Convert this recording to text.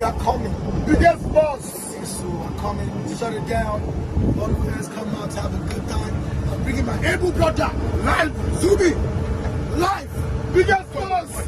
They're coming. Biggest boss. So I'm coming to shut it down. All the fans come out to have a good time. I'm bringing my able brother, live, Zubby, live, biggest boss.